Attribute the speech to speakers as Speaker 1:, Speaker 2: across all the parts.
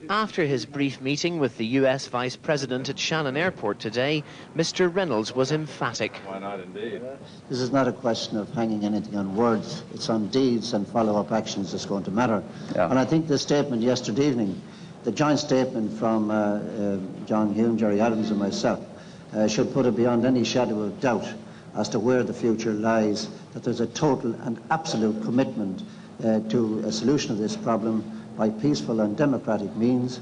Speaker 1: After his brief meeting with the US Vice President at Shannon Airport today, Mr. Reynolds was emphatic.
Speaker 2: Why not, indeed?
Speaker 3: This is not a question of hanging anything on words. It's on deeds and follow-up actions that's going to matter. Yeah. And I think the statement yesterday evening, the joint statement from John Hume, Jerry Adams and myself, should put it beyond any shadow of doubt as to where the future lies, that there's a total and absolute commitment to a solution of this problem by peaceful and democratic means.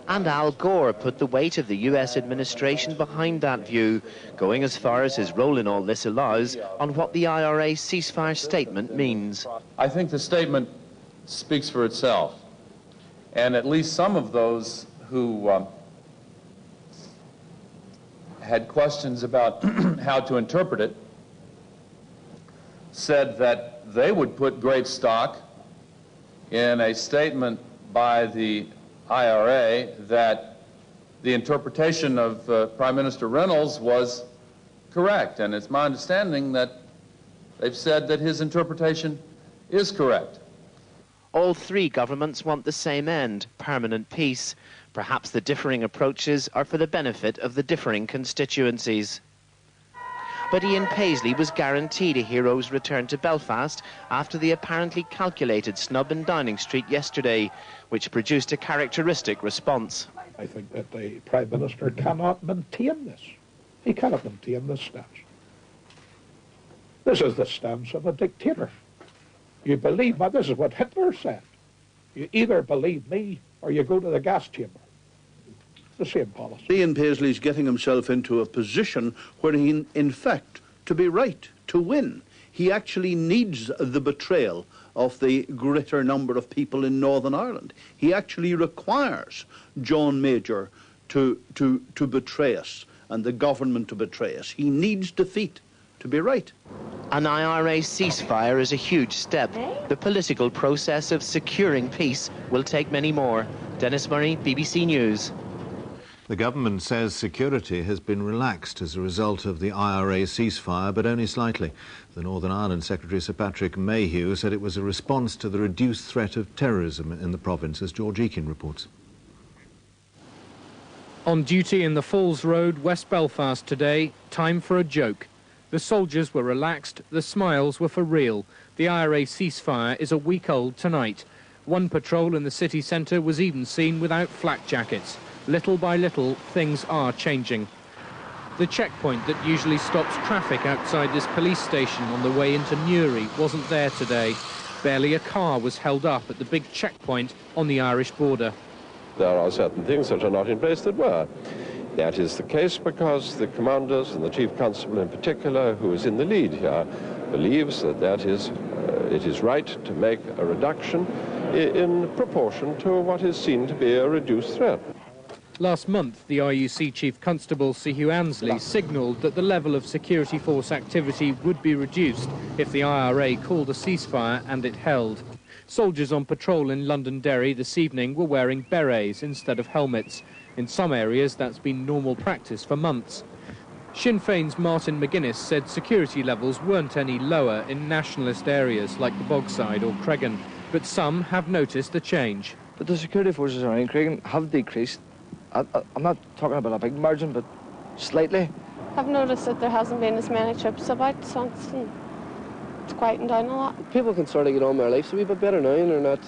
Speaker 1: And Al Gore put the weight of the US administration behind that view, going as far as his role in all this allows on what the IRA ceasefire statement means.
Speaker 2: I think the statement speaks for itself. And at least some of those who had questions about how to interpret it said that they would put great stock in a statement by the IRA that the interpretation of Prime Minister Reynolds was correct. And it's my understanding that they've said that his interpretation is correct.
Speaker 1: All three governments want the same end, permanent peace. Perhaps the differing approaches are for the benefit of the differing constituencies. But Ian Paisley was guaranteed a hero's return to Belfast after the apparently calculated snub in Downing Street yesterday, which produced a characteristic response.
Speaker 4: I think that the Prime Minister cannot maintain this. He cannot maintain this stance. This is the stance of a dictator. You believe me, this is what Hitler said. You either believe me or you go to the gas chamber. The same policy.
Speaker 5: Ian Paisley's getting himself into a position where he, in fact, to be right, to win, he actually needs the betrayal of the greater number of people in Northern Ireland. He actually requires John Major to betray us and the government to betray us. He needs defeat to be right.
Speaker 1: An IRA ceasefire is a huge step. The political process of securing peace will take many more. Dennis Murray, BBC News.
Speaker 6: The government says security has been relaxed as a result of the IRA ceasefire, but only slightly. The Northern Ireland Secretary Sir Patrick Mayhew said it was a response to the reduced threat of terrorism in the province, as George Eakin reports.
Speaker 7: On duty in the Falls Road, West Belfast today, time for a joke. The soldiers were relaxed, the smiles were for real. The IRA ceasefire is a week old tonight. One patrol in the city centre was even seen without flak jackets. Little by little, things are changing. The checkpoint that usually stops traffic outside this police station on the way into Newry wasn't there today. Barely a car was held up at the big checkpoint on the Irish border.
Speaker 8: There are certain things that are not in place that were. That is the case because the commanders and the chief constable in particular, who is in the lead here, believes that it is right to make a reduction in proportion to what is seen to be a reduced threat.
Speaker 7: Last month, the RUC Chief Constable Sir Hugh Ansley signalled that the level of security force activity would be reduced if the IRA called a ceasefire, and it held. Soldiers on patrol in Londonderry this evening were wearing berets instead of helmets. In some areas, that's been normal practice for months. Sinn Féin's Martin McGuinness said security levels weren't any lower in nationalist areas like the Bogside or Cregan, but some have noticed a change.
Speaker 9: But the security forces around Cregan have decreased. I'm not talking about a big margin, but slightly.
Speaker 10: I've noticed that there hasn't been as many trips about since it's quietened down a lot.
Speaker 9: People can sort of get on with their lives a wee bit better now, and they're not,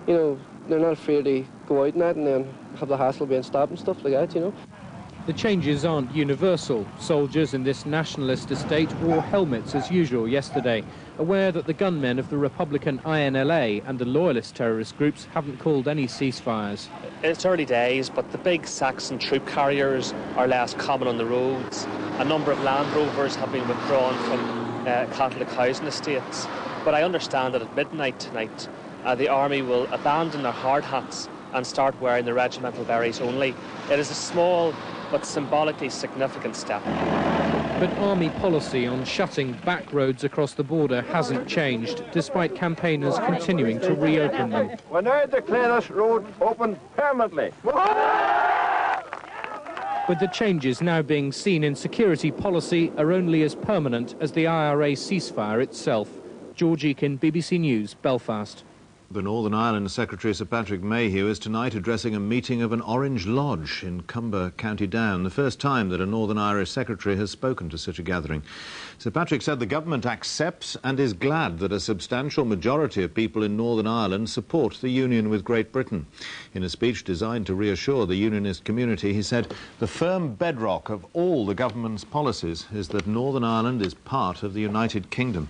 Speaker 9: you know, they're not afraid to go out and that and then have the hassle of being stopped and stuff like that, you know.
Speaker 7: The changes aren't universal. Soldiers in this nationalist estate wore helmets as usual yesterday, aware that the gunmen of the Republican INLA and the loyalist terrorist groups haven't called any ceasefires.
Speaker 11: It's early days, but the big Saxon troop carriers are less common on the roads. A number of Land Rovers have been withdrawn from Catholic housing estates. But I understand that at midnight tonight, the Army will abandon their hard hats and start wearing the regimental berets only. It is a small but symbolically significant step.
Speaker 7: But Army policy on shutting back roads across the border hasn't changed, despite campaigners continuing to reopen them.
Speaker 12: We now declare this road open permanently.
Speaker 7: But the changes now being seen in security policy are only as permanent as the IRA ceasefire itself. George Eakin, BBC News, Belfast.
Speaker 6: The Northern Ireland Secretary Sir Patrick Mayhew is tonight addressing a meeting of an Orange Lodge in Cumber, County Down, the first time that a Northern Irish Secretary has spoken to such a gathering. Sir Patrick said the government accepts and is glad that a substantial majority of people in Northern Ireland support the union with Great Britain. In a speech designed to reassure the Unionist community, he said, "The firm bedrock of all the government's policies is that Northern Ireland is part of the United Kingdom."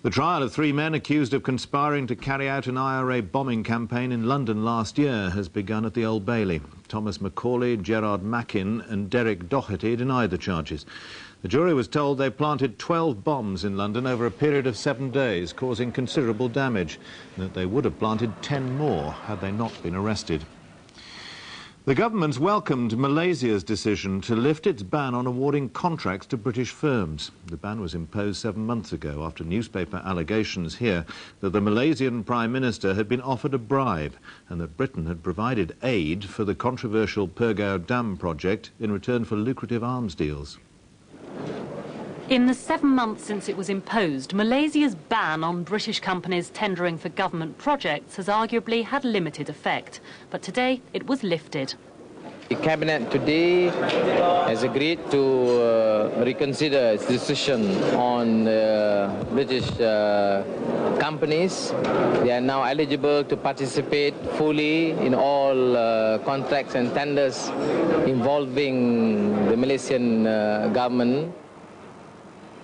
Speaker 6: The trial of 3 men accused of conspiring to carry out an IRA bombing campaign in London last year has begun at the Old Bailey. Thomas Macaulay, Gerard Mackin and Derek Doherty denied the charges. The jury was told they planted 12 bombs in London over a period of 7 days, causing considerable damage, and that they would have planted 10 more had they not been arrested. The government's welcomed Malaysia's decision to lift its ban on awarding contracts to British firms. The ban was imposed 7 months ago after newspaper allegations here that the Malaysian Prime Minister had been offered a bribe and that Britain had provided aid for the controversial Pergau Dam project in return for lucrative arms deals.
Speaker 13: In the 7 months since it was imposed, Malaysia's ban on British companies tendering for government projects has arguably had limited effect. But today, it was lifted.
Speaker 14: The Cabinet today has agreed to reconsider its decision on British companies. They are now eligible to participate fully in all contracts and tenders involving the Malaysian government.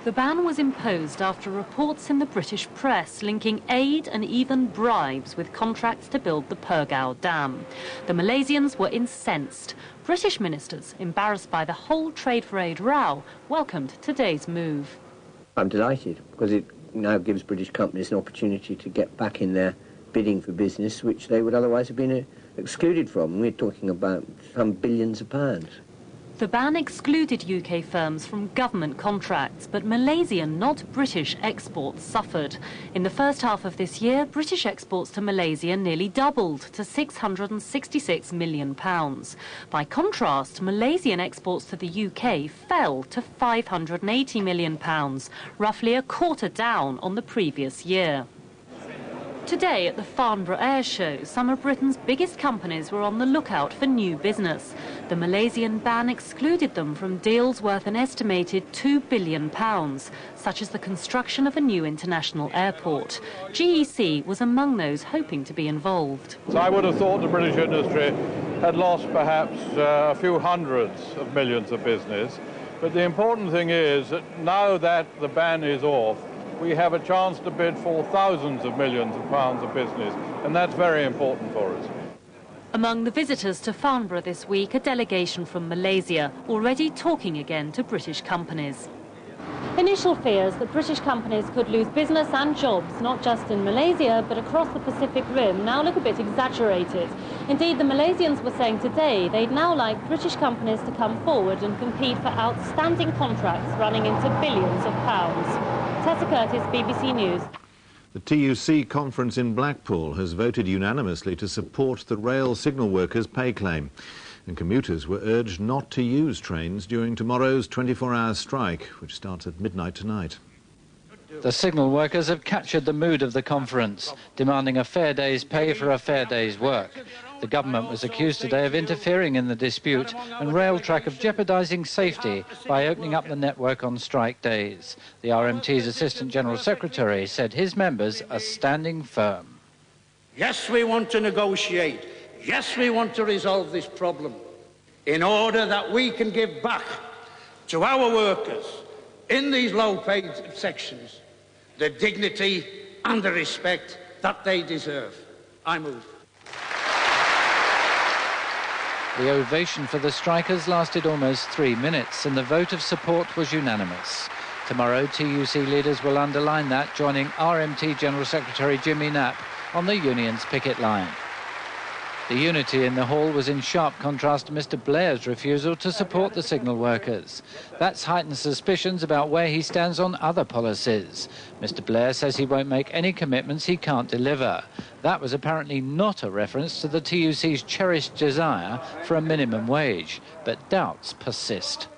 Speaker 13: The ban was imposed after reports in the British press linking aid and even bribes with contracts to build the Pergau Dam. The Malaysians were incensed. British ministers, embarrassed by the whole trade for aid row, welcomed today's move.
Speaker 15: I'm delighted because it now gives British companies an opportunity to get back in there bidding for business which they would otherwise have been excluded from. We're talking about some billions of pounds.
Speaker 13: The ban excluded UK firms from government contracts, but Malaysian, not British, exports suffered. In the first half of this year, British exports to Malaysia nearly doubled to £666 million. By contrast, Malaysian exports to the UK fell to £580 million, roughly a quarter down on the previous year. Today at the Farnborough Air Show, some of Britain's biggest companies were on the lookout for new business. The Malaysian ban excluded them from deals worth an estimated £2 billion, such as the construction of a new international airport. GEC was among those hoping to be involved.
Speaker 16: So I would have thought the British industry had lost perhaps a few hundreds of millions of business. But the important thing is that now that the ban is off, we have a chance to bid for thousands of millions of pounds of business, and that's very important for us.
Speaker 13: Among the visitors to Farnborough this week, a delegation from Malaysia, already talking again to British companies. Initial fears that British companies could lose business and jobs, not just in Malaysia, but across the Pacific Rim, now look a bit exaggerated. Indeed, the Malaysians were saying today they'd now like British companies to come forward and compete for outstanding contracts running into billions of pounds. Tessa Curtis, BBC News.
Speaker 6: The TUC conference in Blackpool has voted unanimously to support the rail signal workers' pay claim. And commuters were urged not to use trains during tomorrow's 24-hour strike, which starts at midnight tonight.
Speaker 17: The signal workers have captured the mood of the conference, demanding a fair day's pay for a fair day's work. The government was accused today of interfering in the dispute and Railtrack of jeopardising safety by opening up the network on strike days. The RMT's Assistant General Secretary said his members are standing firm.
Speaker 18: Yes, we want to negotiate. Yes, we want to resolve this problem in order that we can give back to our workers in these low-paid sections the dignity and the respect that they deserve. I move.
Speaker 17: The ovation for the strikers lasted almost 3 minutes and the vote of support was unanimous. Tomorrow, TUC leaders will underline that, joining RMT General Secretary Jimmy Knapp on the union's picket line. The unity in the hall was in sharp contrast to Mr Blair's refusal to support the signal workers. That's heightened suspicions about where he stands on other policies. Mr Blair says he won't make any commitments he can't deliver. That was apparently not a reference to the TUC's cherished desire for a minimum wage, but doubts persist.